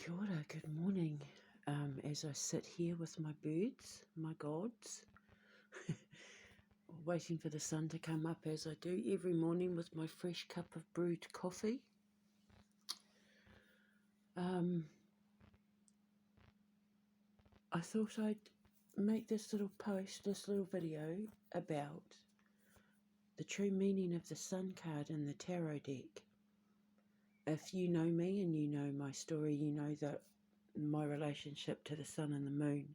Kia ora, good morning. As I sit here with my birds, my gods, waiting for the sun to come up as I do every morning with my fresh cup of brewed coffee. I thought I'd make this little post, this little video about the true meaning of the sun card in the tarot deck. If you know me and you know my story, you know that my relationship to the sun and the moon,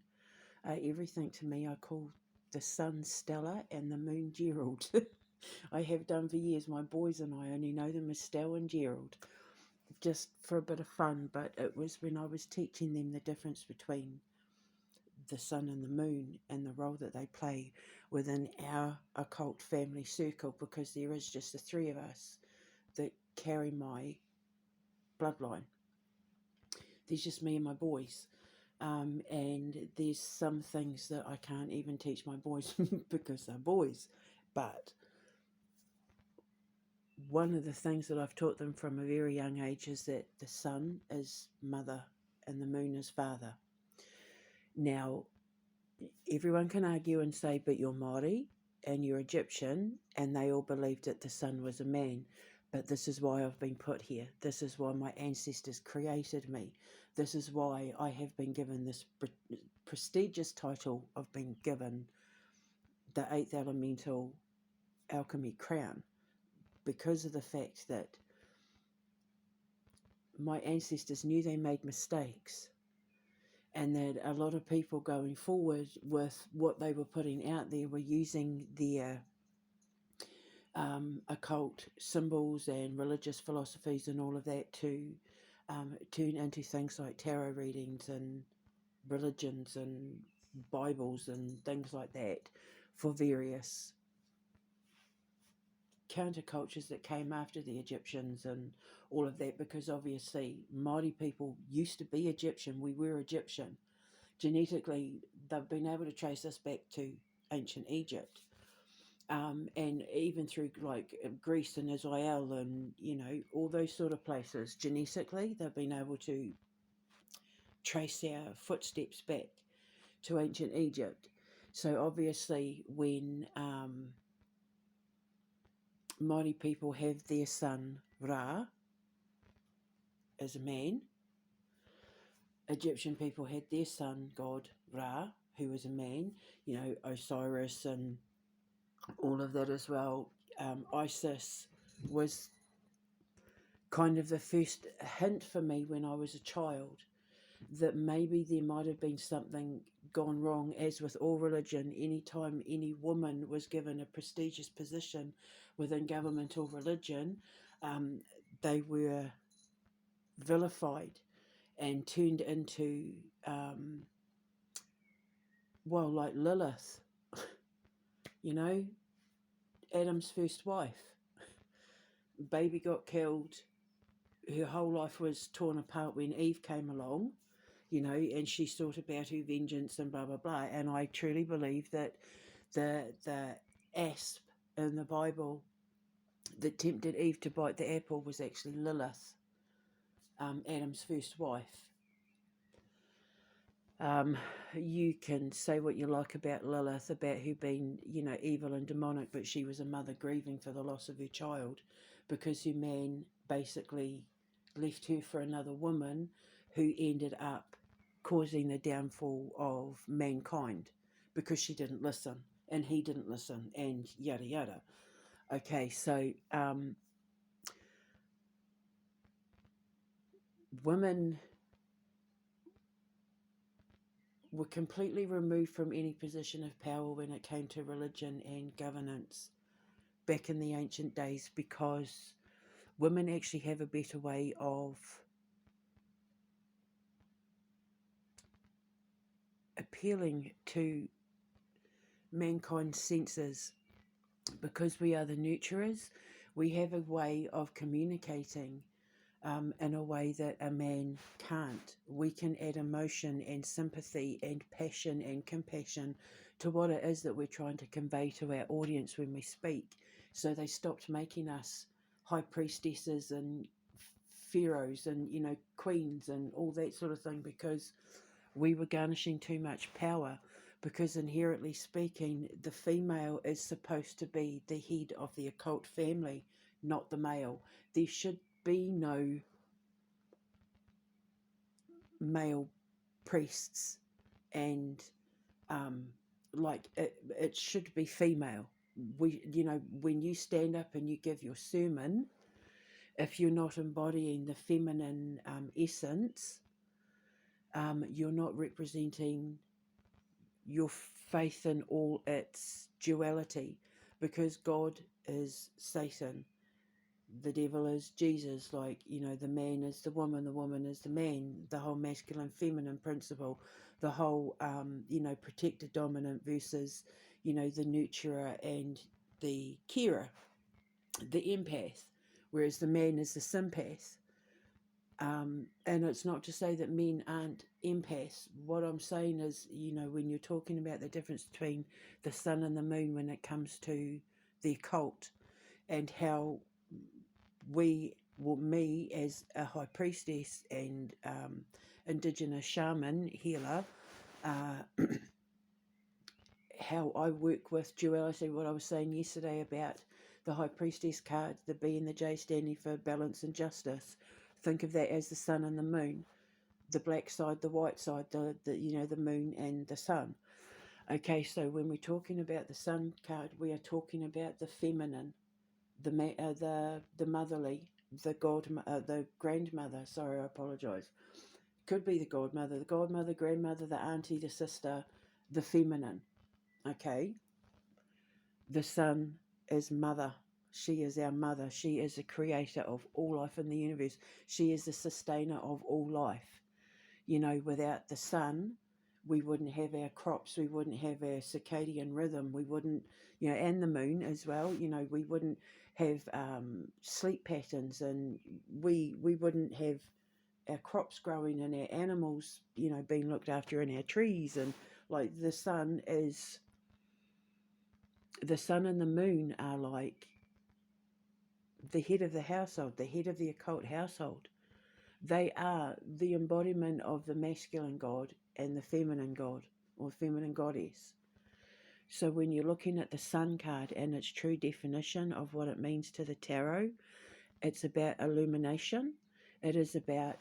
everything to me I call the sun Stella and the moon Gerald. I have done for years. My boys and I only know them as Stella and Gerald, just for a bit of fun, but it was when I was teaching them the difference between the sun and the moon and the role that they play within our occult family circle, because there is just the three of us that carry my bloodline. There's just me and my boys. And there's some things that I can't even teach my boys because they're boys. But one of the things that I've taught them from a very young age is that the sun is mother and the moon is father. Now, everyone can argue and say, but you're Māori and you're Egyptian, and they all believed that the sun was a man. But this is why I've been put here. This is why my ancestors created me. This is why I have been given this prestigious title of being given the 8th elemental alchemy crown, because of the fact that my ancestors knew they made mistakes, and that a lot of people going forward with what they were putting out there were using their occult symbols and religious philosophies and all of that to turn into things like tarot readings and religions and Bibles and things like that for various countercultures that came after the Egyptians and all of that, because obviously Māori people used to be Egyptian. We were Egyptian. Genetically, they've been able to trace us back to ancient Egypt. And even through like Greece and Israel and, you know, all those sort of places, genetically, they've been able to trace our footsteps back to ancient Egypt. So obviously when Māori people have their son Ra as a man, Egyptian people had their son god Ra, who was a man, you know, Osiris and all of that as well. Isis was kind of the first hint for me when I was a child that maybe there might have been something gone wrong. As with all religion, anytime any woman was given a prestigious position within government or religion, they were vilified and turned into, like Lilith, you know, Adam's first wife. Baby got killed. Her whole life was torn apart when Eve came along, you know, and she thought about her vengeance and blah, blah, blah. And I truly believe that the asp in the Bible that tempted Eve to bite the apple was actually Lilith, Adam's first wife. You can say what you like about Lilith, about her being, you know, evil and demonic, but she was a mother grieving for the loss of her child because her man basically left her for another woman who ended up causing the downfall of mankind because she didn't listen and he didn't listen and yada yada. Okay, so women were completely removed from any position of power when it came to religion and governance back in the ancient days, because women actually have a better way of appealing to mankind's senses. Because we are the nurturers, we have a way of communicating in a way that a man can't. We can add emotion and sympathy and passion and compassion to what it is that we're trying to convey to our audience when we speak. So they stopped making us high priestesses and pharaohs and, you know, queens and all that sort of thing, because we were garnishing too much power. Because inherently speaking, the female is supposed to be the head of the occult family, not the male. There should be no male priests, and like it should be female. We, you know, when you stand up and you give your sermon, if you're not embodying the feminine essence, you're not representing your faith in all its duality, because God is Satan, the devil is Jesus. Like, you know, the man is the woman is the man, the whole masculine feminine principle, the whole you know, protector dominant versus, you know, the nurturer and the carer, the empath, whereas the man is the sympath. And it's not to say that men aren't empaths. What I'm saying is, you know, when you're talking about the difference between the sun and the moon when it comes to the occult, and how we, well, me as a high priestess and indigenous shaman healer, how I work with duality, what I was saying yesterday about the high priestess card, the B and the J standing for balance and justice. Think of that as the sun and the moon, the black side, the white side, the you know, the moon and the sun. Okay, so when we're talking about the sun card, we are talking about the feminine, the motherly, the grandmother. Sorry, I apologise. Could be the godmother, grandmother, the auntie, the sister, the feminine. Okay, the sun is mother. She is our mother. She is the creator of all life in the universe. She is the sustainer of all life. You know, without the sun, we wouldn't have our crops. We wouldn't have our circadian rhythm. We wouldn't, you know, and the moon as well. You know, we wouldn't have sleep patterns, and we wouldn't have our crops growing and our animals, you know, being looked after, in our trees. And like the sun and the moon are like the head of the household, the head of the occult household. They are the embodiment of the masculine god and the feminine god, or feminine goddess. So when you're looking at the sun card and its true definition of what it means to the tarot, it's about illumination. It is about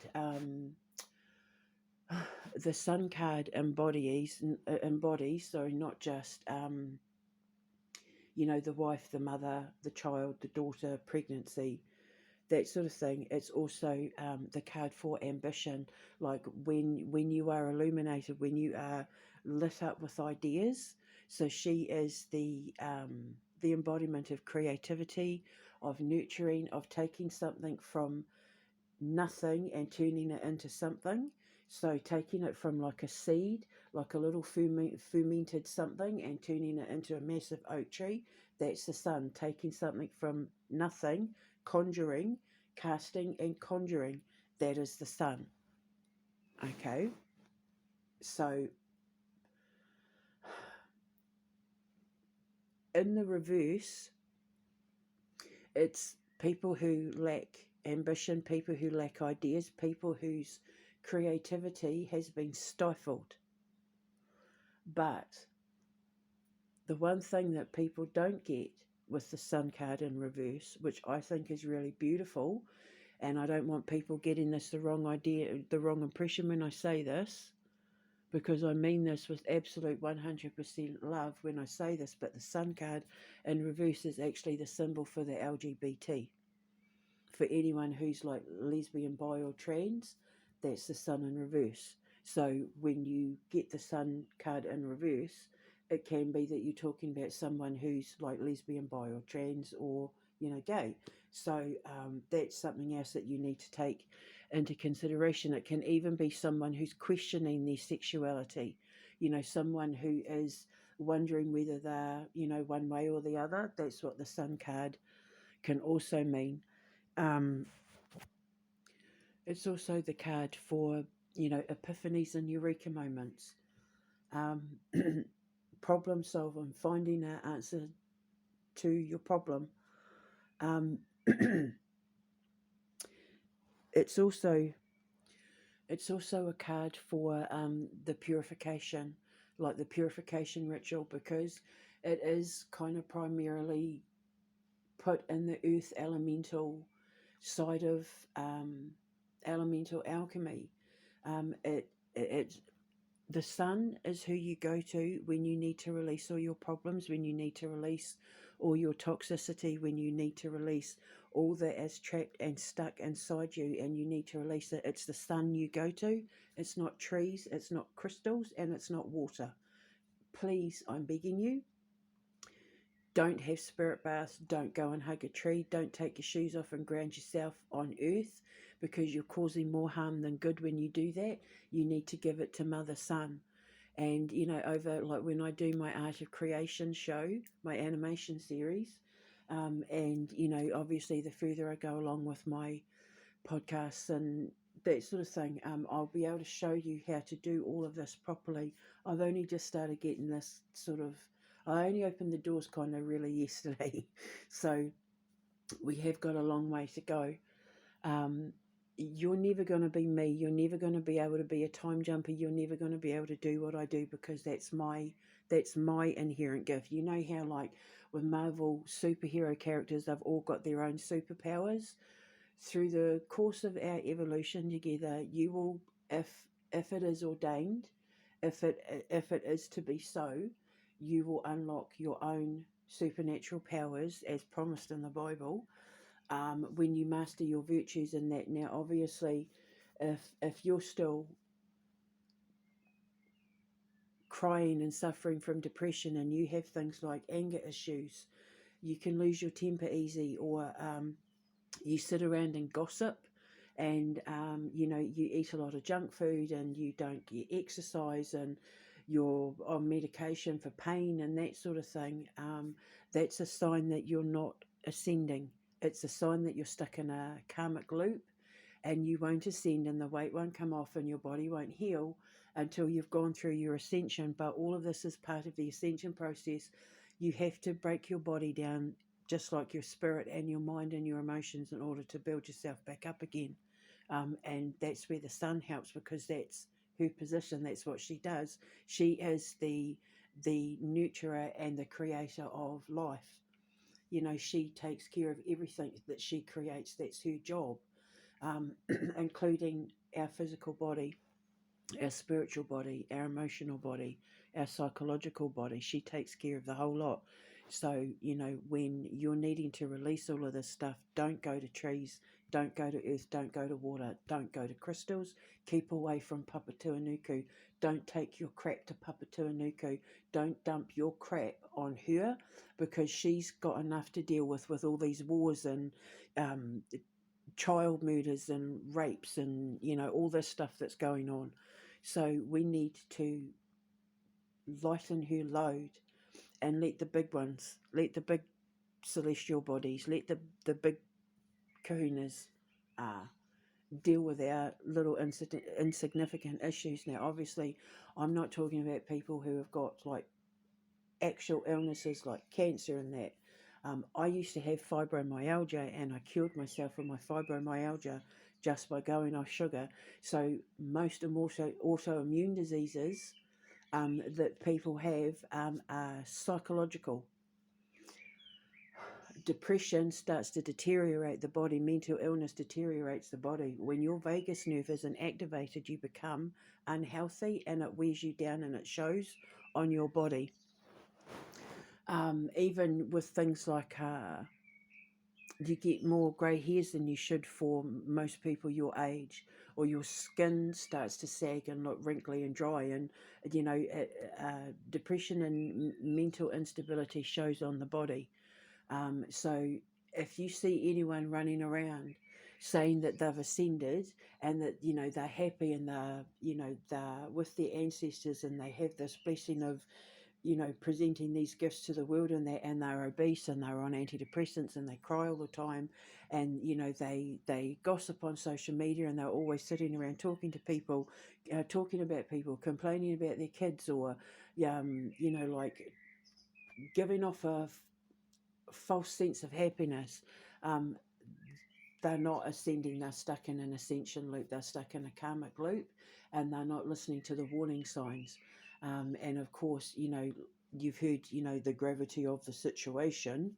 the sun card embodies, sorry, not just you know, the wife, the mother, the child, the daughter, pregnancy, that sort of thing. It's also the card for ambition. Like when you are illuminated, when you are lit up with ideas. So she is the embodiment of creativity, of nurturing, of taking something from nothing and turning it into something. So taking it from like a seed, like a little fermented something, and turning it into a massive oak tree. That's the sun. Taking something from nothing, conjuring, casting and conjuring. That is the sun. Okay. So in the reverse, it's people who lack ambition, people who lack ideas, people whose creativity has been stifled. But the one thing that people don't get with the sun card in reverse, which I think is really beautiful, and I don't want people getting this the wrong idea, the wrong impression when I say this, because I mean this with absolute 100% love when I say this, but the sun card in reverse is actually the symbol for the LGBT. For anyone who's like lesbian, bi or trans, that's the sun in reverse. So when you get the sun card in reverse, it can be that you're talking about someone who's like lesbian, bi or trans, or, you know, gay. So that's something else that you need to take into consideration. It can even be someone who's questioning their sexuality, you know, someone who is wondering whether they're, you know, one way or the other. That's what the sun card can also mean. It's also the card for, you know, epiphanies and eureka moments, problem solving, finding an answer to your problem. It it's also a card for the purification, like the purification ritual, because it is kind of primarily put in the earth elemental side of elemental alchemy. It the sun is who you go to when you need to release all your problems, when you need to release all your toxicity, when you need to release all that is trapped and stuck inside you and you need to release it. It's the sun you go to. It's not trees, it's not crystals, and it's not water. Please, I'm begging you, don't have spirit baths, don't go and hug a tree, don't take your shoes off and ground yourself on earth, because you're causing more harm than good when you do that. You need to give it to Mother Sun. And, over, like, when I do my Art of Creation show, my animation series, and, obviously the further I go along with my podcasts and that sort of thing, I'll be able to show you how to do all of this properly. I've only just started getting this I only opened the doors kind of really yesterday, so we have got a long way to go. You're never going to be me. You're never going to be able to be a time jumper. You're never going to be able to do what I do, because that's my inherent gift. You know how, like, with Marvel superhero characters, they've all got their own superpowers. Through the course of our evolution together, you will, if it is ordained, if it is to be so, you will unlock your own supernatural powers as promised in the Bible, when you master your virtues in that. Now, obviously, if you're still crying and suffering from depression and you have things like anger issues, you can lose your temper easy, or you sit around and gossip, and you eat a lot of junk food and you don't get exercise, and you're on medication for pain and that sort of thing, that's a sign that you're not ascending. It's a sign that you're stuck in a karmic loop and you won't ascend, and the weight won't come off and your body won't heal until you've gone through your ascension. But all of this is part of the ascension process. You have to break your body down, just like your spirit and your mind and your emotions, in order to build yourself back up again. And that's where the sun helps, because that's her position. That's what she does. She is the nurturer and the creator of life. She takes care of everything that she creates. That's her job, including our physical body, our spiritual body, our emotional body, our psychological body. She takes care of the whole lot. So, when you're needing to release all of this stuff, don't go to trees, don't go to earth, don't go to water, don't go to crystals. Keep away from Papatuanuku. Don't take your crap to Papatuanuku. Don't dump your crap on her, because she's got enough to deal with all these wars and child murders and rapes and all this stuff that's going on. So we need to lighten her load and let the big ones, let the big celestial bodies, let the big kahunas deal with our little insignificant issues. Now, obviously, I'm not talking about people who have got, like, actual illnesses like cancer and that. I used to have fibromyalgia, and I cured myself of my fibromyalgia just by going off sugar. So most autoimmune diseases that people have are psychological. Depression starts to deteriorate the body. Mental illness deteriorates the body. When your vagus nerve isn't activated, you become unhealthy, and it wears you down, and it shows on your body. Even with things like you get more grey hairs than you should for most people your age, or your skin starts to sag and look wrinkly and dry, and depression and mental instability shows on the body. So if you see anyone running around saying that they've ascended and that they're happy and they're with their ancestors and they have this blessing of presenting these gifts to the world, and they're obese and they're on antidepressants and they cry all the time, and they gossip on social media, and they're always sitting around talking to people, talking about people, complaining about their kids, or like giving off a false sense of happiness. they're not ascending, they're stuck in an ascension loop, they're stuck in a karmic loop, and they're not listening to the warning signs. And of course, you've heard, the gravity of the situation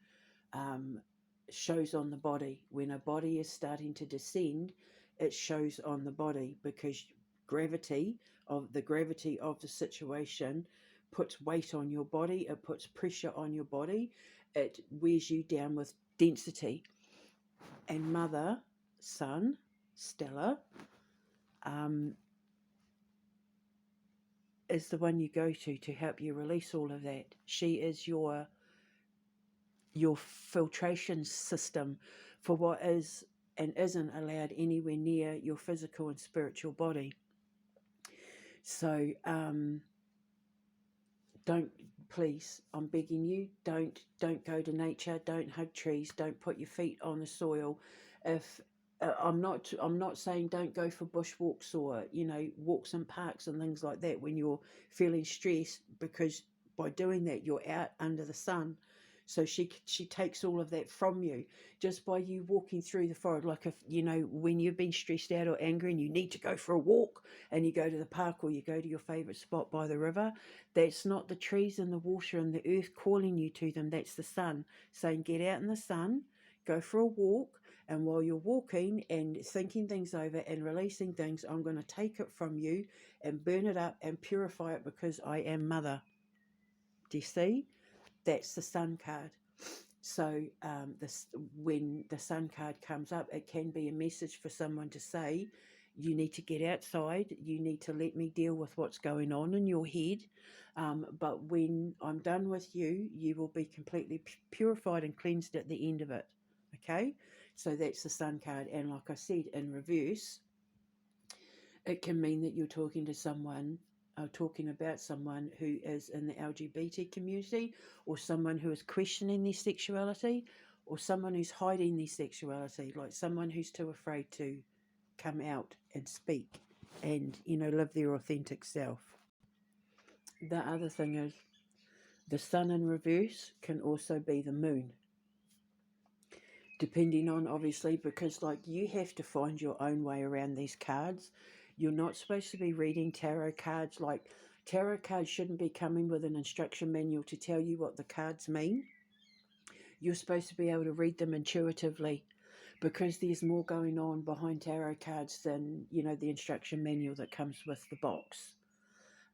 um, shows on the body. When a body is starting to descend, it shows on the body, because gravity of the situation puts weight on your body, it puts pressure on your body, it wears you down with density. And Mother, Sun, Stella, is the one you go to help you release all of that. She is your filtration system for what is and isn't allowed anywhere near your physical and spiritual body. So please, I'm begging you, don't go to nature, don't hug trees, don't put your feet on the soil. If I'm not saying don't go for bushwalks or walks in parks and things like that when you're feeling stressed, because by doing that you're out under the sun. So she takes all of that from you just by you walking through the forest. Like, if when you've been stressed out or angry and you need to go for a walk, and you go to the park or you go to your favorite spot by the river, that's not the trees and the water and the earth calling you to them. That's the sun saying, get out in the sun, go for a walk. And while you're walking and thinking things over and releasing things, I'm going to take it from you and burn it up and purify it, because I am Mother. Do you see? That's the sun card. So when the sun card comes up, it can be a message for someone to say, you need to get outside, you need to let me deal with what's going on in your head. But when I'm done with you, you will be completely purified and cleansed at the end of it. Okay? So that's the sun card. And like I said, in reverse, it can mean that you're talking to someone, talking about someone who is in the LGBT community, or someone who is questioning their sexuality, or someone who's hiding their sexuality, like someone who's too afraid to come out and speak and, live their authentic self. The other thing is, the sun in reverse can also be the moon, depending on, obviously, because like you have to find your own way around these cards. You're not supposed to be reading tarot cards. Like, tarot cards shouldn't be coming with an instruction manual to tell you what the cards mean. You're supposed to be able to read them intuitively, because there's more going on behind tarot cards than, the instruction manual that comes with the box.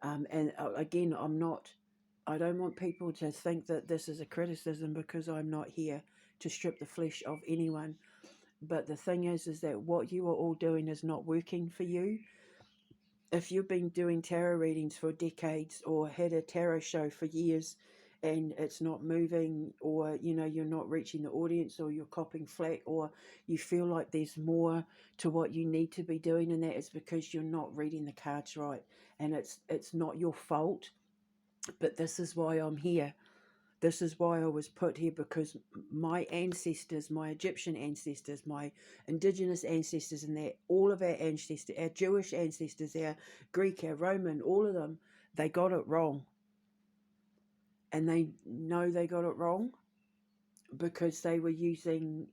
And again, I don't want people to think that this is a criticism, because I'm not here to strip the flesh of anyone. But the thing is that what you are all doing is not working for you. If you've been doing tarot readings for decades, or had a tarot show for years, and it's not moving, or you're not reaching the audience, or you're copping flack, or you feel like there's more to what you need to be doing, and that is because you're not reading the cards right. And it's not your fault, but this is why I'm here. This is why I was put here, because my ancestors, my Egyptian ancestors, my indigenous ancestors, and all of our ancestors, our Jewish ancestors, our Greek, our Roman, all of them, they got it wrong. And they know they got it wrong because they were using,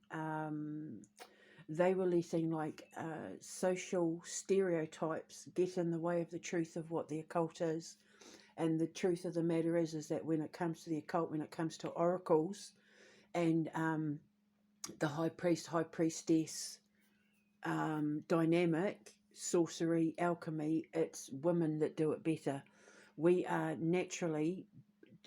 letting social stereotypes get in the way of the truth of what the occult is. And the truth of the matter is that when it comes to the occult, when it comes to oracles and the high priest, high priestess dynamic, sorcery, alchemy, it's women that do it better. We are naturally,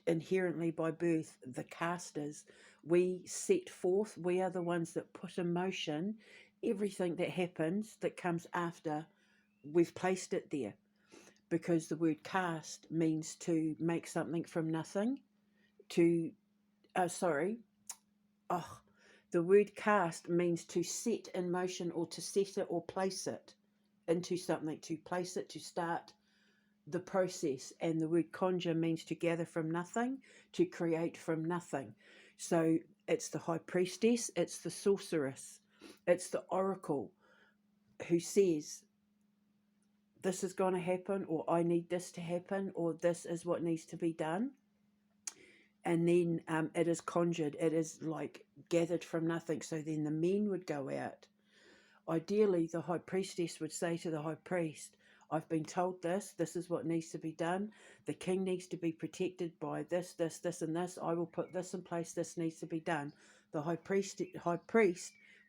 inherently by birth, the casters. We set forth, we are the ones that put in motion everything that happens that comes after we've placed it there. Because the word cast means to make something from nothing. The word cast means to set in motion, or to set it or place it into something, to place it, to start the process. And the word conjure means to gather from nothing, to create from nothing. So it's the high priestess, it's the sorceress, it's the oracle who says, this is going to happen, or I need this to happen, or this is what needs to be done. And then it is conjured, it is like gathered from nothing. So then the men would go out Ideally, the high priestess would say to the high priest, I've been told this is what needs to be done. The king needs to be protected by this, and this. I will put this in place, this needs to be done. The high priest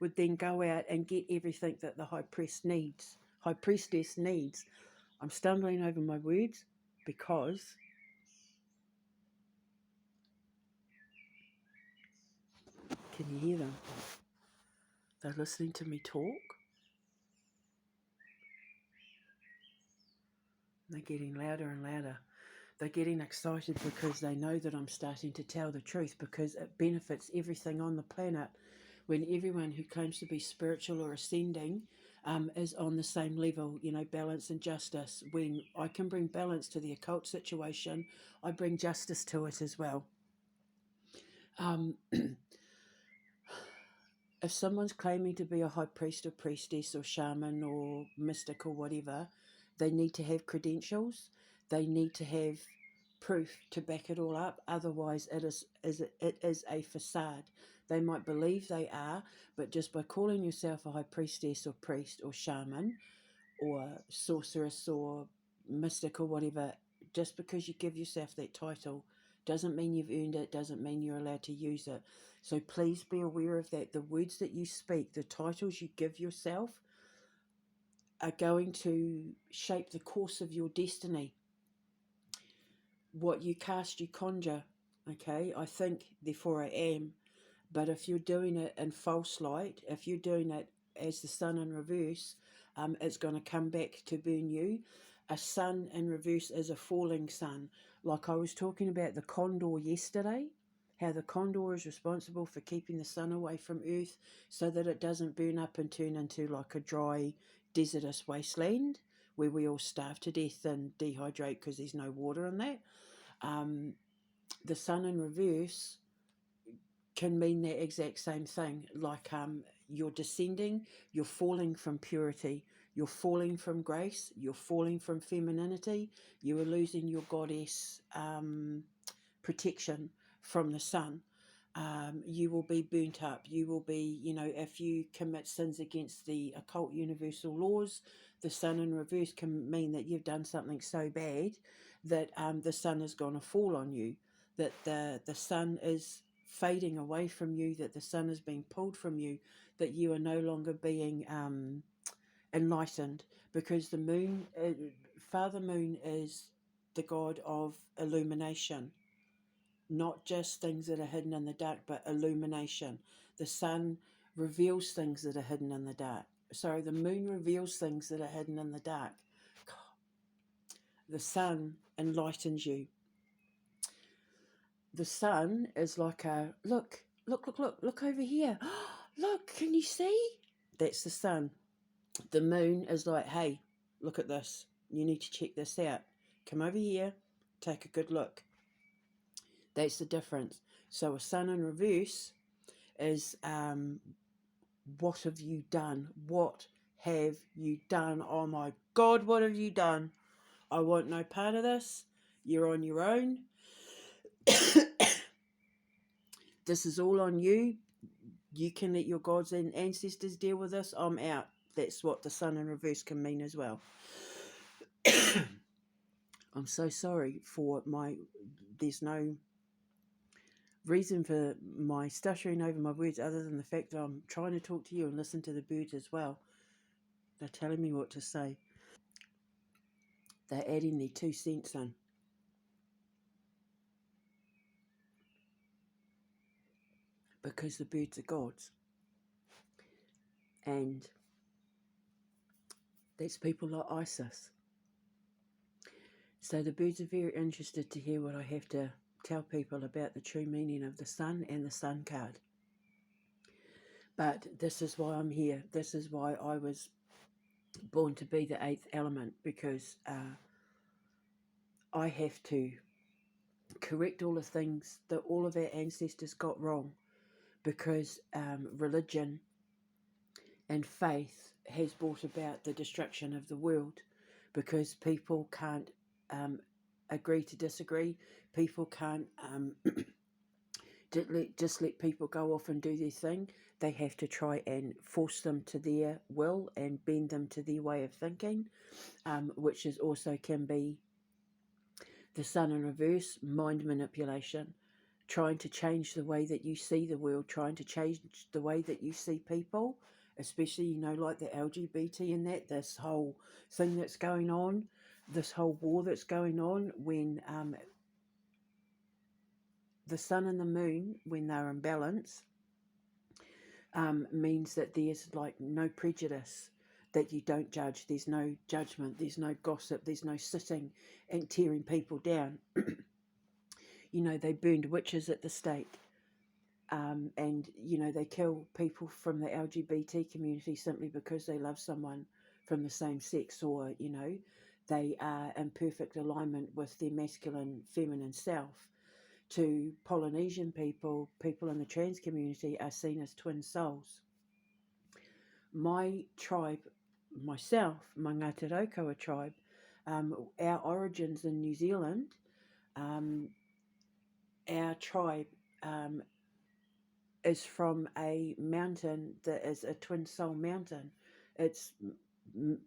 would then go out and get everything that the high priestess needs. I'm stumbling over my words because can you hear them? They're listening to me talk. They're getting louder and louder. They're getting excited because they know that I'm starting to tell the truth, because it benefits everything on the planet when everyone who claims to be spiritual or ascending is on the same level, balance and justice. When I can bring balance to the occult situation, I bring justice to it as well. If someone's claiming to be a high priest or priestess or shaman or mystic or whatever, they need to have credentials. They need to have proof to back it all up. Otherwise, it is a facade. They might believe they are, but just by calling yourself a high priestess or priest or shaman or sorceress or mystic or whatever, just because you give yourself that title doesn't mean you've earned it, doesn't mean you're allowed to use it. So please be aware of that. The words that you speak, the titles you give yourself, are going to shape the course of your destiny. What you cast, you conjure. Okay, I think, therefore I am. But if you're doing it in false light, if you're doing it as the sun in reverse, it's going to come back to burn you. A sun in reverse is a falling sun. Like I was talking about the condor yesterday, how the condor is responsible for keeping the sun away from Earth so that it doesn't burn up and turn into like a dry, desertous wasteland where we all starve to death and dehydrate because there's no water in that. The sun in reverse can mean the exact same thing. Like you're descending, you're falling from purity, you're falling from grace, you're falling from femininity, you are losing your goddess protection from the sun. You will be burnt up. You will be, if you commit sins against the occult universal laws, the sun in reverse can mean that you've done something so bad that the sun is going to fall on you, that the sun is fading away from you, that the sun is being pulled from you, that you are no longer being enlightened, because the moon, Father Moon, is the god of illumination. Not just things that are hidden in the dark, but illumination. The sun reveals things that are hidden in the dark. Sorry, the moon reveals things that are hidden in the dark. The sun enlightens you. The sun is like a, look over here. Look, can you see? That's the sun. The moon is like, hey, look at this. You need to check this out. Come over here, take a good look. That's the difference. So a sun in reverse is what have you done? What have you done? Oh my God, what have you done? I want no part of this. You're on your own. This is all on you. You can let your gods and ancestors deal with this. I'm out. That's what the sun in reverse can mean as well. I'm so sorry for there's no reason for my stuttering over my words other than the fact that I'm trying to talk to you and listen to the birds as well. They're telling me what to say. They're adding their 2 cents in. Because the birds are gods. And that's people like Isis. So the birds are very interested to hear what I have to tell people about the true meaning of the sun and the sun card. But this is why I'm here. This is why I was born to be the 8th element, because I have to correct all the things that all of our ancestors got wrong, because religion and faith has brought about the destruction of the world, because people can't agree to disagree. People can't just let people go off and do their thing. They have to try and force them to their will and bend them to their way of thinking, which is also can be the sun in reverse, mind manipulation, trying to change the way that you see the world, trying to change the way that you see people, especially, like the LGBT and that, this whole thing that's going on, this whole war that's going on when the sun and the moon, when they're in balance, means that there's like no prejudice, that you don't judge, there's no judgment, there's no gossip, there's no sitting and tearing people down. They burned witches at the stake. And, they kill people from the LGBT community simply because they love someone from the same sex, or, they are in perfect alignment with their masculine, feminine self. To Polynesian people, people in the trans community are seen as twin souls. My tribe, myself, my Ngāti Raukawa tribe, our origins in New Zealand, our tribe is from a mountain that is a twin soul mountain. It's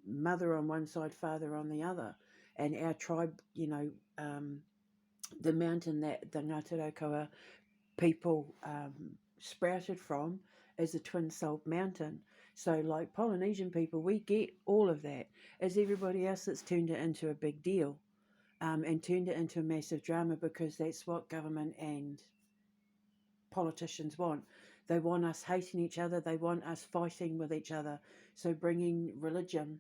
mother on one side, father on the other. And our tribe, the mountain that the Ngāti Raukawa people sprouted from is a twin soul mountain. So like Polynesian people, we get all of that. As everybody else that's turned it into a big deal, and turned it into a massive drama, because that's what government and politicians want. They want us hating each other. They want us fighting with each other. So bringing religion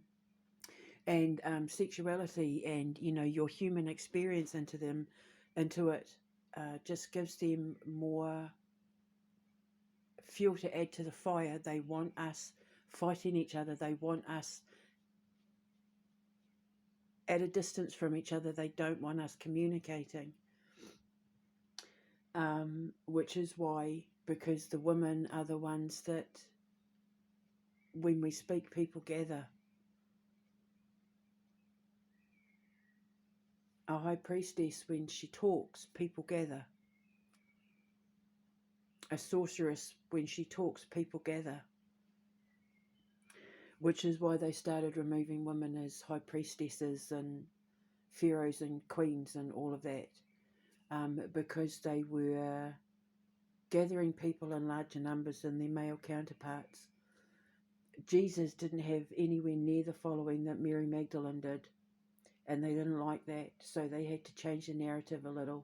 and sexuality and your human experience into it, just gives them more fuel to add to the fire. They want us fighting each other. They want us at a distance from each other. They don't want us communicating. Which is why, because the women are the ones that, when we speak, people gather. A high priestess, when she talks, people gather. A sorceress, when she talks, people gather. Which is why they started removing women as high priestesses and pharaohs and queens and all of that. Because they were gathering people in larger numbers than their male counterparts. Jesus didn't have anywhere near the following that Mary Magdalene did, and they didn't like that, so they had to change the narrative a little.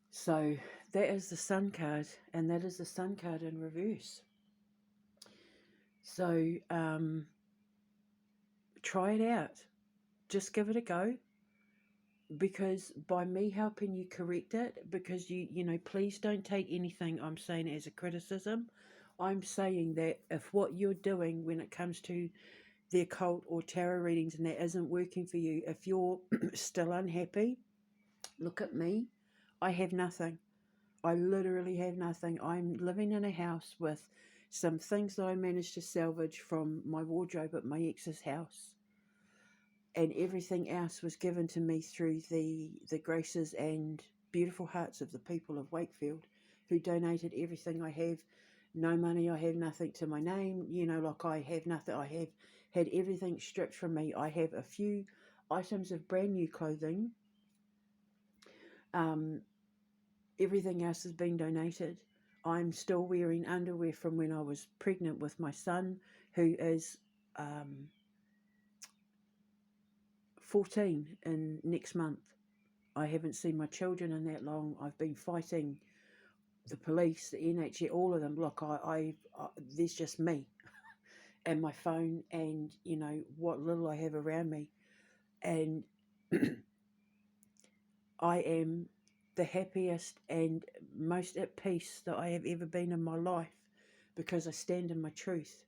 So that is the Sun card, and that is the Sun card in reverse. So try it out. Just give it a go. Because by me helping you correct it, because please don't take anything I'm saying as a criticism. I'm saying that if what you're doing when it comes to the occult or tarot readings and that isn't working for you, if you're still unhappy, look at me. I have nothing. I literally have nothing. I'm living in a house with some things that I managed to salvage from my wardrobe at my ex's house. And everything else was given to me through the graces and beautiful hearts of the people of Wakefield, who donated everything I have. No money, I have nothing to my name. Like I have nothing. I have had everything stripped from me. I have a few items of brand new clothing. Everything else has been donated. I'm still wearing underwear from when I was pregnant with my son, who is 14 in next month. I haven't seen my children in that long. I've been fighting the police, the NHS, all of them. Look, I there's just me and my phone and, what little I have around me. And I am the happiest and most at peace that I have ever been in my life, because I stand in my truth.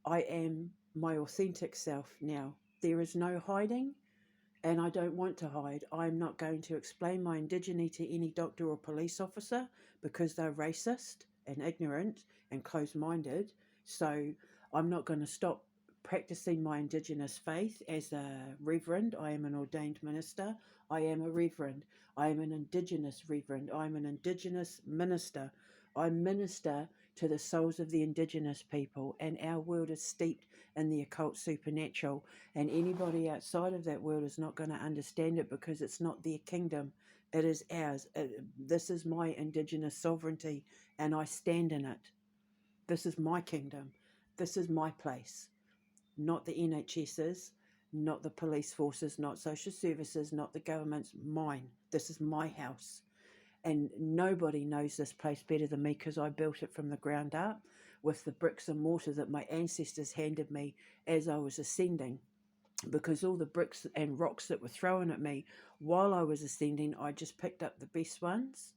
I am my authentic self now. There is no hiding, and I don't want to hide. I'm not going to explain my indigeneity to any doctor or police officer, because they're racist and ignorant and closed-minded. So I'm not going to stop practicing my Indigenous faith as a Reverend. I am an ordained minister. I am a Reverend. I am an Indigenous Reverend. I'm an Indigenous minister. I minister to the souls of the Indigenous people, and our world is steeped in the occult supernatural, and anybody outside of that world is not going to understand it because it's not their kingdom. It is ours. This is my Indigenous sovereignty, and I stand in it. This is my kingdom. This is my place. Not the NHS's, not the police forces, not social services, not the government's. Mine. This is my house. And nobody knows this place better than me because I built it from the ground up with the bricks and mortar that my ancestors handed me as I was ascending. Because all the bricks and rocks that were thrown at me while I was ascending, I just picked up the best ones,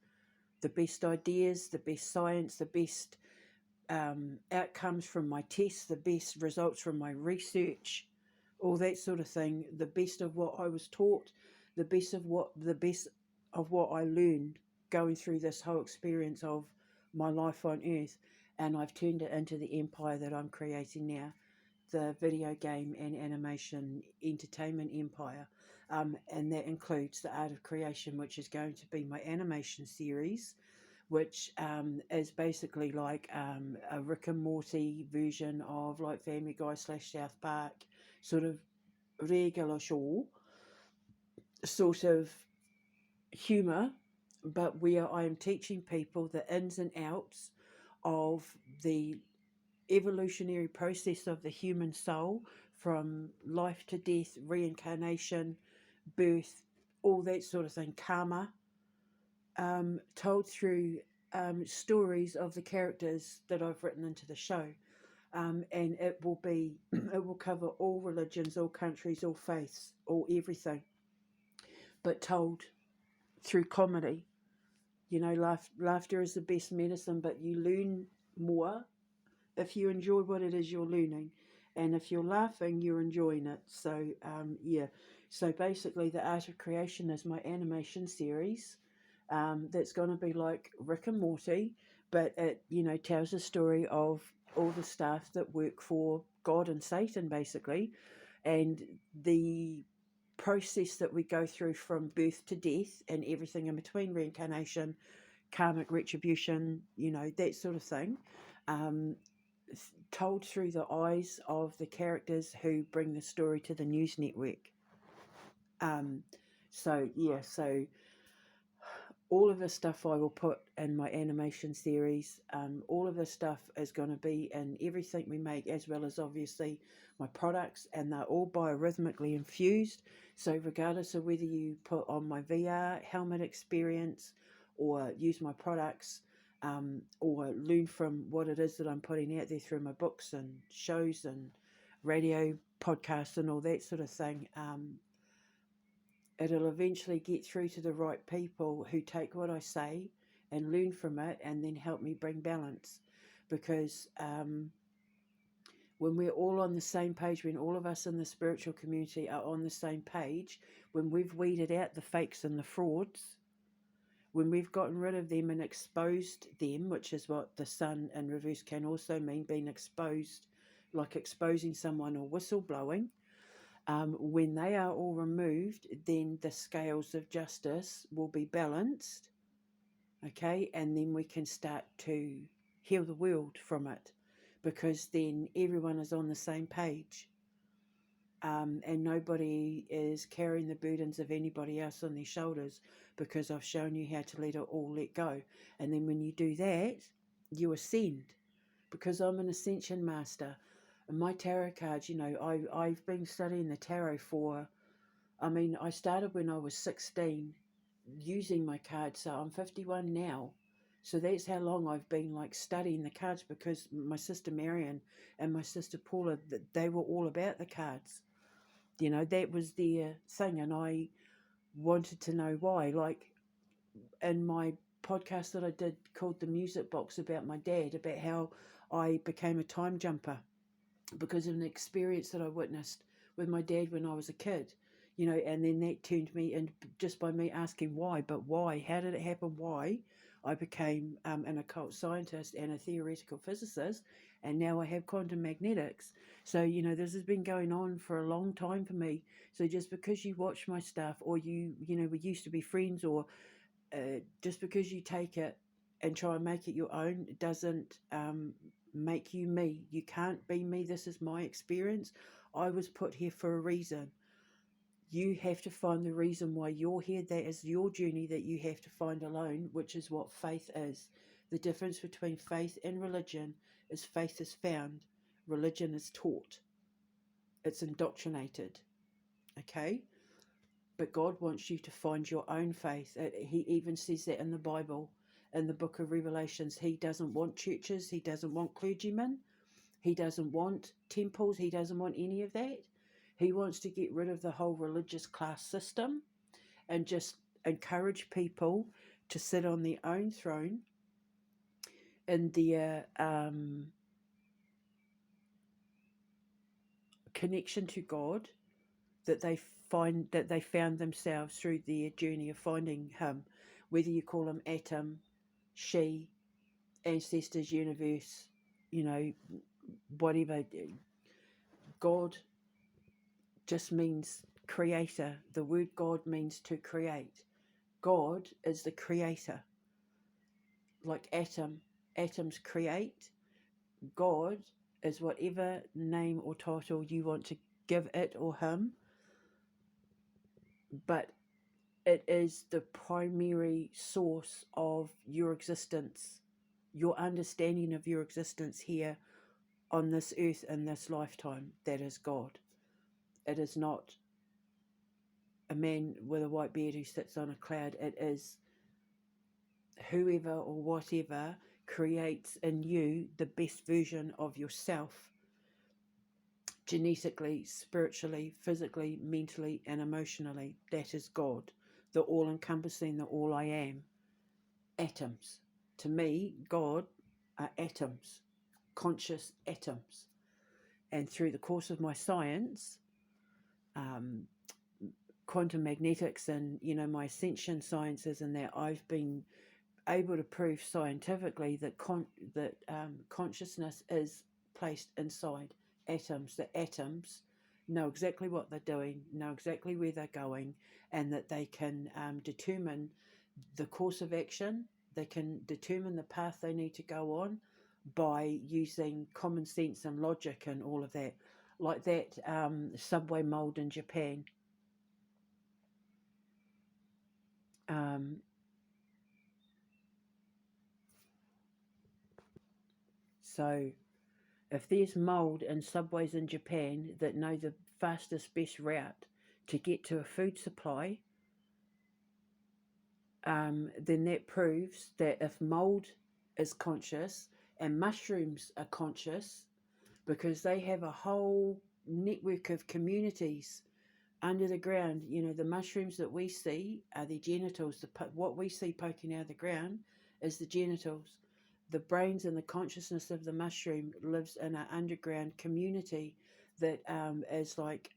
the best ideas, the best science, the best outcomes from my tests, the best results from my research, all that sort of thing, the best of what I was taught, the best of what I learned going through this whole experience of my life on earth, and I've turned it into the empire that I'm creating now, the video game and animation entertainment empire. And that includes the art of creation, which is going to be my animation series, which is basically like a Rick and Morty version of like Family Guy / South Park, sort of regular show, sort of humour, but where I am teaching people the ins and outs of the evolutionary process of the human soul, from life to death, reincarnation, birth, all that sort of thing, karma, told through stories of the characters that I've written into the show. And it will cover all religions, all countries, all faiths, all everything, but told through comedy. You know, laughter is the best medicine, but you learn more if you enjoy what it is you're learning. And if you're laughing, you're enjoying it. So, yeah. So basically, the Art of Creation is my animation series. That's going to be like Rick and Morty, but it, tells a story of all the staff that work for God and Satan, basically, and the process that we go through from birth to death and everything in between, reincarnation, karmic retribution, that sort of thing, told through the eyes of the characters who bring the story to the news network. So all of this stuff I will put in my animation series. All of this stuff is going to be in everything we make, as well as obviously my products, and they're all biorhythmically infused. So regardless of whether you put on my VR helmet experience or use my products, or learn from what it is that I'm putting out there through my books and shows and radio podcasts and all that sort of thing, it'll eventually get through to the right people who take what I say and learn from it and then help me bring balance. Because when we're all on the same page, when all of us in the spiritual community are on the same page, when we've weeded out the fakes and the frauds, when we've gotten rid of them and exposed them, which is what the sun in reverse can also mean, being exposed, like exposing someone or whistleblowing, when they are all removed, then the scales of justice will be balanced, okay? And then we can start to heal the world from it, because then everyone is on the same page, and nobody is carrying the burdens of anybody else on their shoulders, because I've shown you how to let it all let go. And then when you do that, you ascend, because I'm an ascension master. And my tarot cards, I've been studying the tarot I started when I was 16 using my cards, so I'm 51 now. So that's how long I've been studying the cards, because my sister Marion and my sister Paula, they were all about the cards. That was their thing, and I wanted to know why. In my podcast that I did called The Music Box, about my dad, about how I became a time jumper because of an experience that I witnessed with my dad when I was a kid, and then that turned me, and just by me asking why, but why, how did it happen, why, I became an occult scientist and a theoretical physicist, and now I have quantum magnetics. So, this has been going on for a long time for me. So just because you watch my stuff, or we used to be friends, or just because you take it and try and make it your own, it doesn't make you me. You can't be me. This is my experience. I was put here for a reason. You have to find the reason why you're here. That is your journey that you have to find alone, which is what faith is. The difference between faith and religion is faith is found, religion is taught, it's indoctrinated. Okay? But God wants you to find your own faith. He even says that in the Bible, in the book of Revelations. He doesn't want churches, he doesn't want clergymen, he doesn't want temples, he doesn't want any of that. He wants to get rid of the whole religious class system and just encourage people to sit on their own throne in their connection to God, that they found themselves through their journey of finding Him, whether you call Him Atom, She, Ancestors, Universe, whatever. God just means creator. The word God means to create. God is the creator. Like atoms create. God is whatever name or title you want to give it or him, but it is the primary source of your existence, your understanding of your existence here on this earth in this lifetime. That is God. It is not a man with a white beard who sits on a cloud. It is whoever or whatever creates in you the best version of yourself, genetically, spiritually, physically, mentally, and emotionally. That is God, the all-encompassing, the all I am. Atoms. To me, God are atoms, conscious atoms. And through the course of my science, quantum magnetics and, my ascension sciences, and that, I've been able to prove scientifically that consciousness is placed inside atoms. The atoms know exactly what they're doing, know exactly where they're going, and that they can determine the course of action. They can determine the path they need to go on by using common sense and logic and all of that. Like that subway mold in Japan. So if there's mold in subways in Japan that know the fastest, best route to get to a food supply, then that proves that if mold is conscious and mushrooms are conscious, because they have a whole network of communities under the ground. The mushrooms that we see are their genitals. What we see poking out of the ground is the genitals. The brains and the consciousness of the mushroom lives in an underground community that is like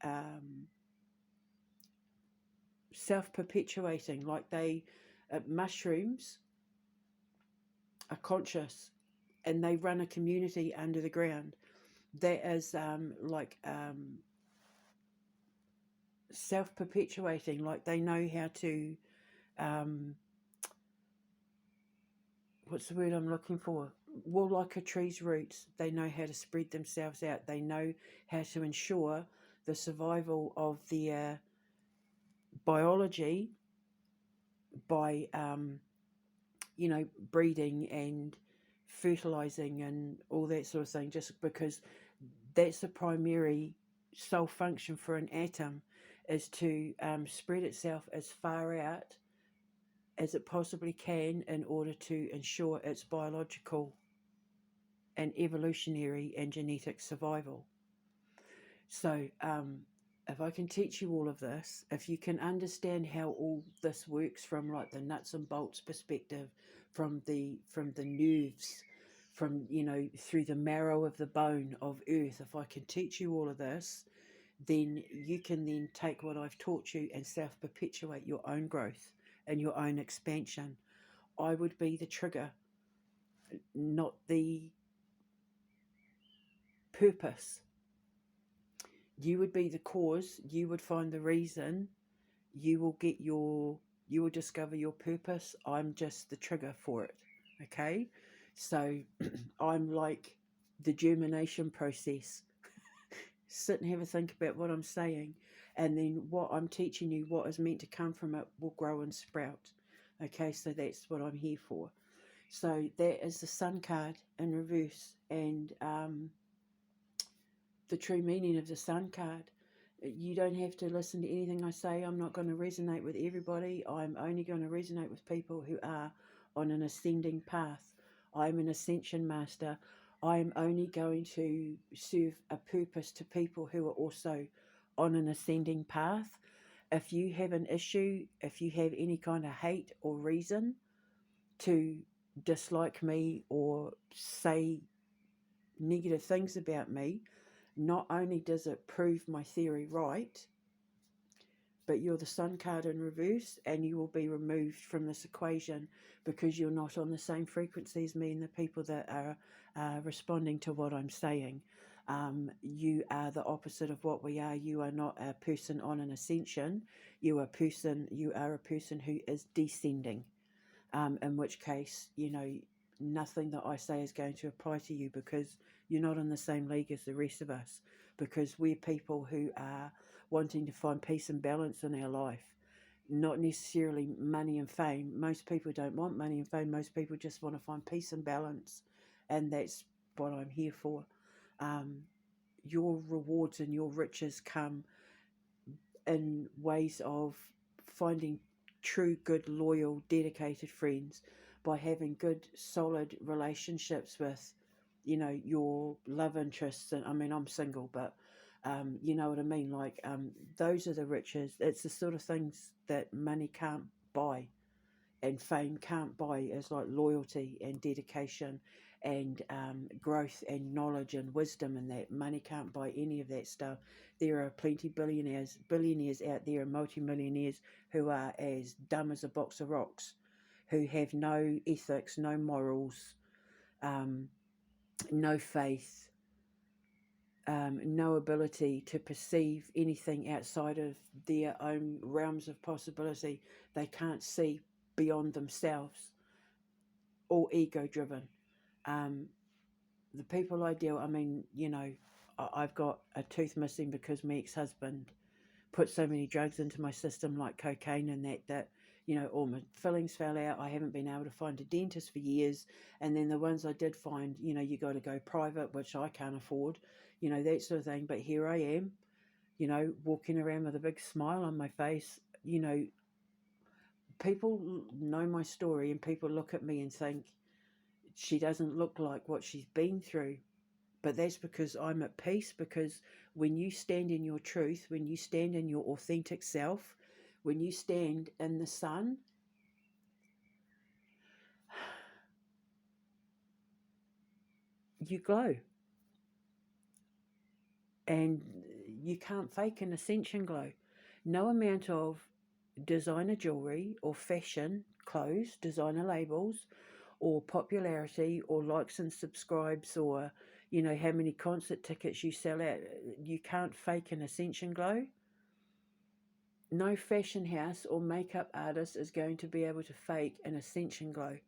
self-perpetuating. Like mushrooms are conscious, and they run a community under the ground that is self-perpetuating. Like they know how to what's the word I'm looking for? Well, like a tree's roots, they know how to spread themselves out. They know how to ensure the survival of their biology by, breeding and fertilizing and all that sort of thing, just because that's the primary sole function for an atom, is to spread itself as far out as it possibly can in order to ensure its biological and evolutionary and genetic survival. So if I can teach you all of this, if you can understand how all this works from like the nuts and bolts perspective, from the nerves, from through the marrow of the bone of earth, if I can teach you all of this, then you can then take what I've taught you and self-perpetuate your own growth and your own expansion. I would be the trigger, not the purpose. You would be the cause, you would find the reason, you will discover your purpose. I'm just the trigger for it. Okay? So I'm like the germination process. Sit and have a think about what I'm saying, and then what I'm teaching you, what is meant to come from it, will grow and sprout. Okay, so that's what I'm here for. So that is the Sun card in reverse, and the true meaning of the Sun card. You don't have to listen to anything I say. I'm not going to resonate with everybody. I'm only going to resonate with people who are on an ascending path. I'm an ascension master. I'm only going to serve a purpose to people who are also on an ascending path. If you have an issue, if you have any kind of hate or reason to dislike me or say negative things about me, not only does it prove my theory right, but you're the Sun card in reverse, and you will be removed from this equation because you're not on the same frequency as me and the people that are responding to what I'm saying. You are the opposite of what we are. You are not a person on an ascension. You are a person who is descending. In which case, nothing that I say is going to apply to you because you're not in the same league as the rest of us, because we're people who are wanting to find peace and balance in our life, not necessarily money and fame. Most people don't want money and fame. Most people just want to find peace and balance, and that's what I'm here for. Your rewards and your riches come in ways of finding true, good, loyal, dedicated friends, by having good, solid relationships with, your love interests. And I mean, I'm single, but you know what I mean? Like, those are the riches. It's the sort of things that money can't buy and fame can't buy, is like loyalty and dedication and growth and knowledge and wisdom, and that money can't buy any of that stuff. There are plenty billionaires out there and multimillionaires who are as dumb as a box of rocks, who have no ethics, no morals, no faith, no ability to perceive anything outside of their own realms of possibility. They can't see beyond themselves, all ego driven. The people I deal, I mean, I've got a tooth missing because my ex-husband put so many drugs into my system, like cocaine and that all my fillings fell out. I haven't been able to find a dentist for years, and then the ones I did find, you got to go private, which I can't afford, that sort of thing. But here I am, walking around with a big smile on my face. People know my story, and people look at me and think she doesn't look like what she's been through. But that's because I'm at peace, because when you stand in your truth, when you stand in your authentic self, when you stand in the sun, you glow. And you can't fake an ascension glow. No amount of designer jewelry or fashion clothes, designer labels, or popularity or likes and subscribes, or how many concert tickets you sell out, you can't fake an ascension glow. No fashion house or makeup artist is going to be able to fake an ascension glow,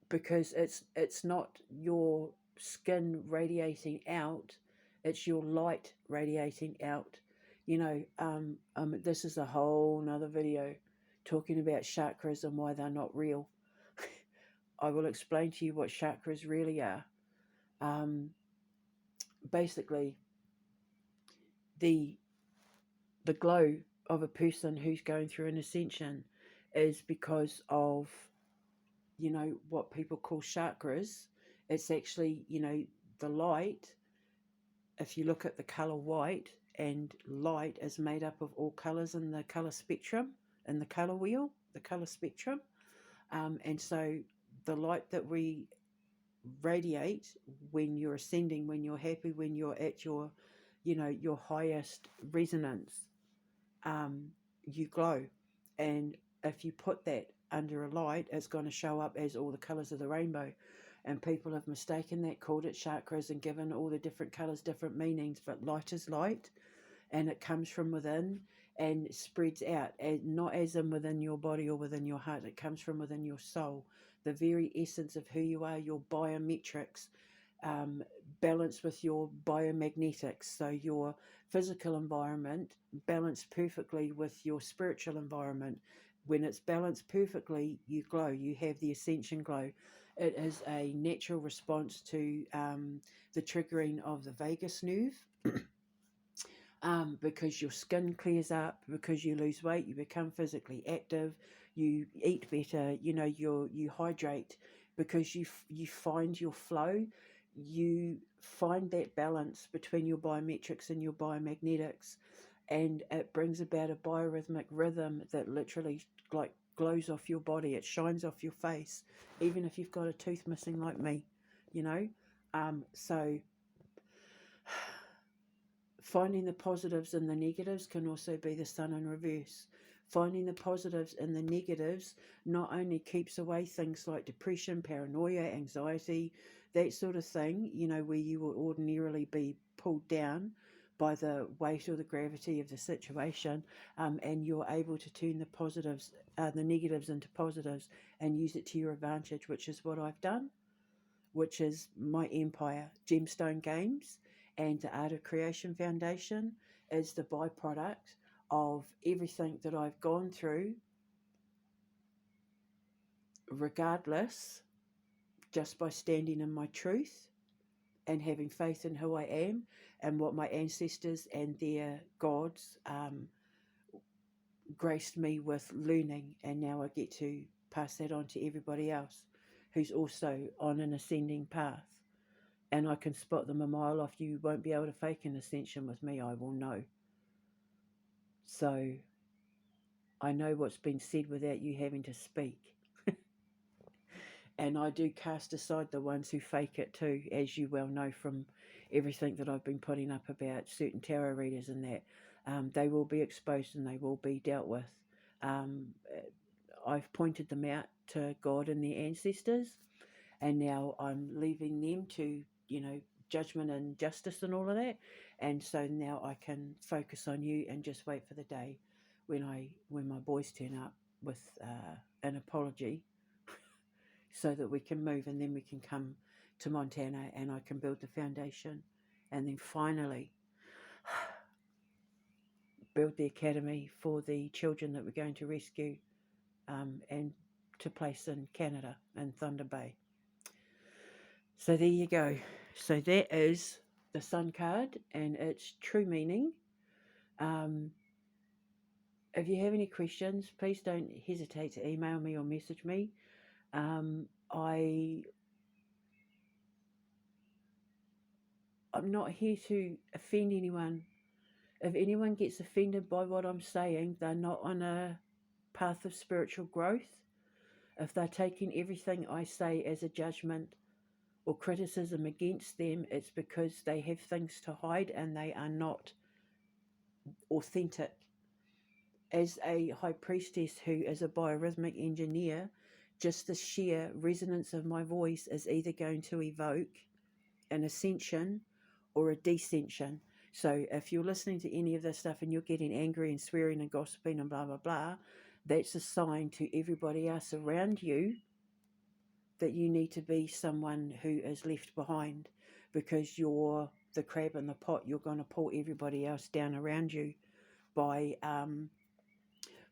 because it's not your skin radiating out, it's your light radiating out. This is a whole nother video talking about chakras and why they're not real. I will explain to you what chakras really are. Basically, the glow of a person who's going through an ascension is because of, what people call chakras. It's actually, the light. If you look at the color white, and light is made up of all colors in the color spectrum, in the color wheel, the color spectrum. And so the light that we radiate when you're ascending, when you're happy, when you're at your, your highest resonance, you glow. And if you put that under a light, it's going to show up as all the colors of the rainbow. And people have mistaken that, called it chakras, and given all the different colours different meanings. But light is light, and it comes from within and spreads out, and not as in within your body or within your heart. It comes from within your soul, the very essence of who you are, your biometrics, balanced with your biomagnetics. So your physical environment balanced perfectly with your spiritual environment. When it's balanced perfectly, you glow. You have the ascension glow. It is a natural response to the triggering of the vagus nerve. Because your skin clears up, because you lose weight, you become physically active, you eat better, you hydrate, because you find your flow, you find that balance between your biometrics and your biomagnetics, and it brings about a biorhythmic rhythm that literally like glows off your body. It shines off your face, even if you've got a tooth missing like me, so finding the positives and the negatives can also be the sun in reverse. Finding the positives and the negatives not only keeps away things like depression, paranoia, anxiety, that sort of thing, where you will ordinarily be pulled down by the weight or the gravity of the situation, and you're able to turn the positives, the negatives into positives, and use it to your advantage, which is what I've done, which is my empire. Gemstone Games and the Art of Creation Foundation is the byproduct of everything that I've gone through, regardless, just by standing in my truth and having faith in who I am and what my ancestors and their gods graced me with learning. And now I get to pass that on to everybody else who's also on an ascending path. And I can spot them a mile off. You won't be able to fake an ascension with me, I will know. So I know what's been said without you having to speak. And I do cast aside the ones who fake it too, as you well know from everything that I've been putting up about certain tarot readers and that. They will be exposed and they will be dealt with. I've pointed them out to God and their ancestors, and now I'm leaving them to, judgment and justice and all of that. And so now I can focus on you and just wait for the day when my boys turn up with an apology, so that we can move, and then we can come to Montana and I can build the foundation, and then finally build the academy for the children that we're going to rescue, and to place in Canada and Thunder Bay. So there you go. So that is the Sun card and its true meaning. If you have any questions, please don't hesitate to email me or message me. I'm not here to offend anyone. If anyone gets offended by what I'm saying, they're not on a path of spiritual growth. If they're taking everything I say as a judgment or criticism against them, it's because they have things to hide and they are not authentic. As a high priestess who is a biorhythmic engineer, just the sheer resonance of my voice is either going to evoke an ascension or a descension. So if you're listening to any of this stuff and you're getting angry and swearing and gossiping and blah, blah, blah, that's a sign to everybody else around you that you need to be someone who is left behind, because you're the crab in the pot. You're going to pull everybody else down around you by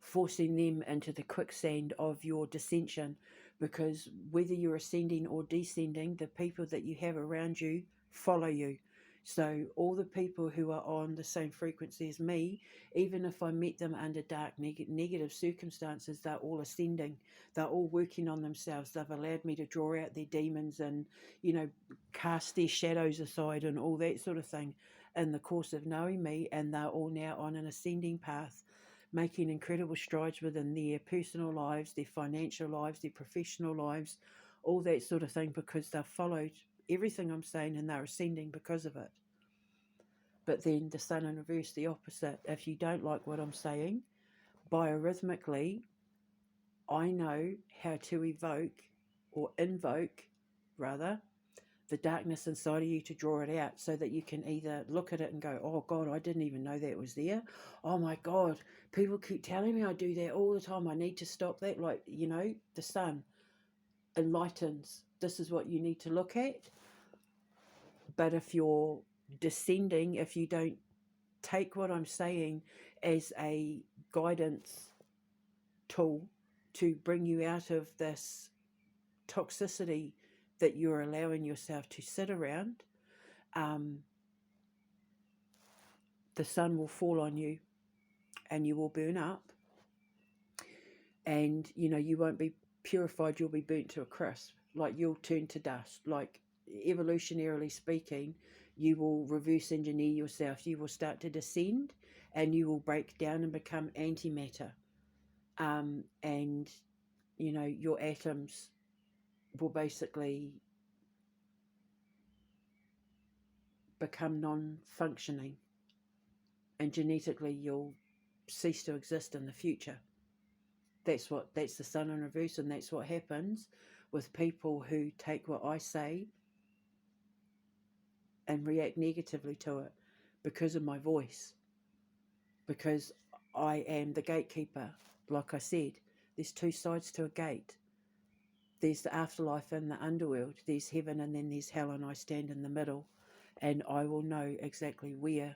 forcing them into the quicksand of your descension, because whether you're ascending or descending, the people that you have around you follow you. So all the people who are on the same frequency as me, even if I met them under dark negative circumstances, they're all ascending. They're all working on themselves. They've allowed me to draw out their demons and, cast their shadows aside and all that sort of thing in the course of knowing me. And they're all now on an ascending path, making incredible strides within their personal lives, their financial lives, their professional lives, all that sort of thing, because they've followed everything I'm saying and they're ascending because of it. But then the sun in reverse, the opposite. If you don't like what I'm saying, biorhythmically, I know how to evoke or invoke rather, the darkness inside of you to draw it out, so that you can either look at it and go, oh God, I didn't even know that was there. Oh my God, people keep telling me I do that all the time. I need to stop that. Like, the sun enlightens. This is what you need to look at. But if you're descending, if you don't take what I'm saying as a guidance tool to bring you out of this toxicity that you're allowing yourself to sit around, the sun will fall on you and you will burn up, and you won't be purified. You'll be burnt to a crisp. Like, you'll turn to dust. Like, evolutionarily speaking, you will reverse engineer yourself. You will start to descend, and you will break down and become antimatter, and your atoms will basically become non-functioning, and genetically you'll cease to exist in the future. That's the sun in reverse, and that's what happens with people who take what I say and react negatively to it because of my voice, because I am the gatekeeper. Like I said, there's two sides to a gate. There's the afterlife and the underworld. There's heaven and then there's hell, and I stand in the middle, and I will know exactly where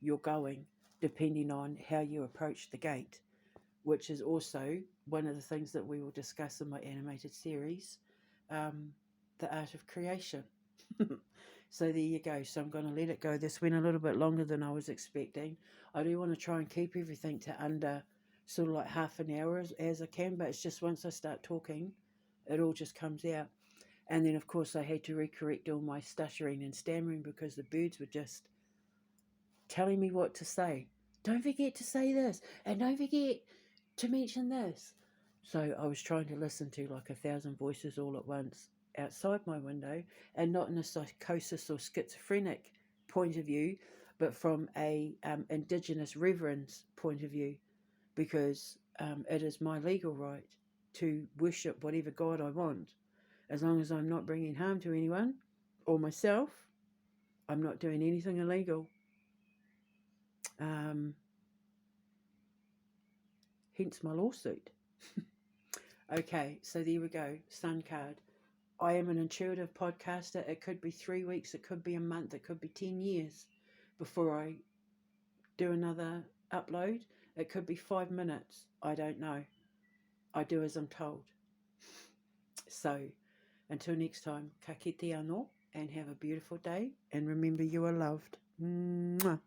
you're going depending on how you approach the gate, which is also one of the things that we will discuss in my animated series, The Art of Creation. So there you go. So I'm going to let it go. This went a little bit longer than I was expecting. I do want to try and keep everything to under sort of like half an hour as I can, but it's just once I start talking, it all just comes out. And then, of course, I had to recorrect all my stuttering and stammering because the birds were just telling me what to say. Don't forget to say this, and don't forget to mention this. So I was trying to listen to like 1,000 voices all at once outside my window, and not in a psychosis or schizophrenic point of view, but from a Indigenous Reverend's point of view, because it is my legal right to worship whatever God I want, as long as I'm not bringing harm to anyone or myself. I'm not doing anything illegal. Hence my lawsuit. Okay, so there we go. Sun card. I am an intuitive podcaster. It could be 3 weeks, it could be a month, it could be 10 years before I do another upload. It could be 5 minutes. I don't know. I do as I'm told. So, until next time, ka kite anō, and have a beautiful day. And remember, you are loved. Mwah.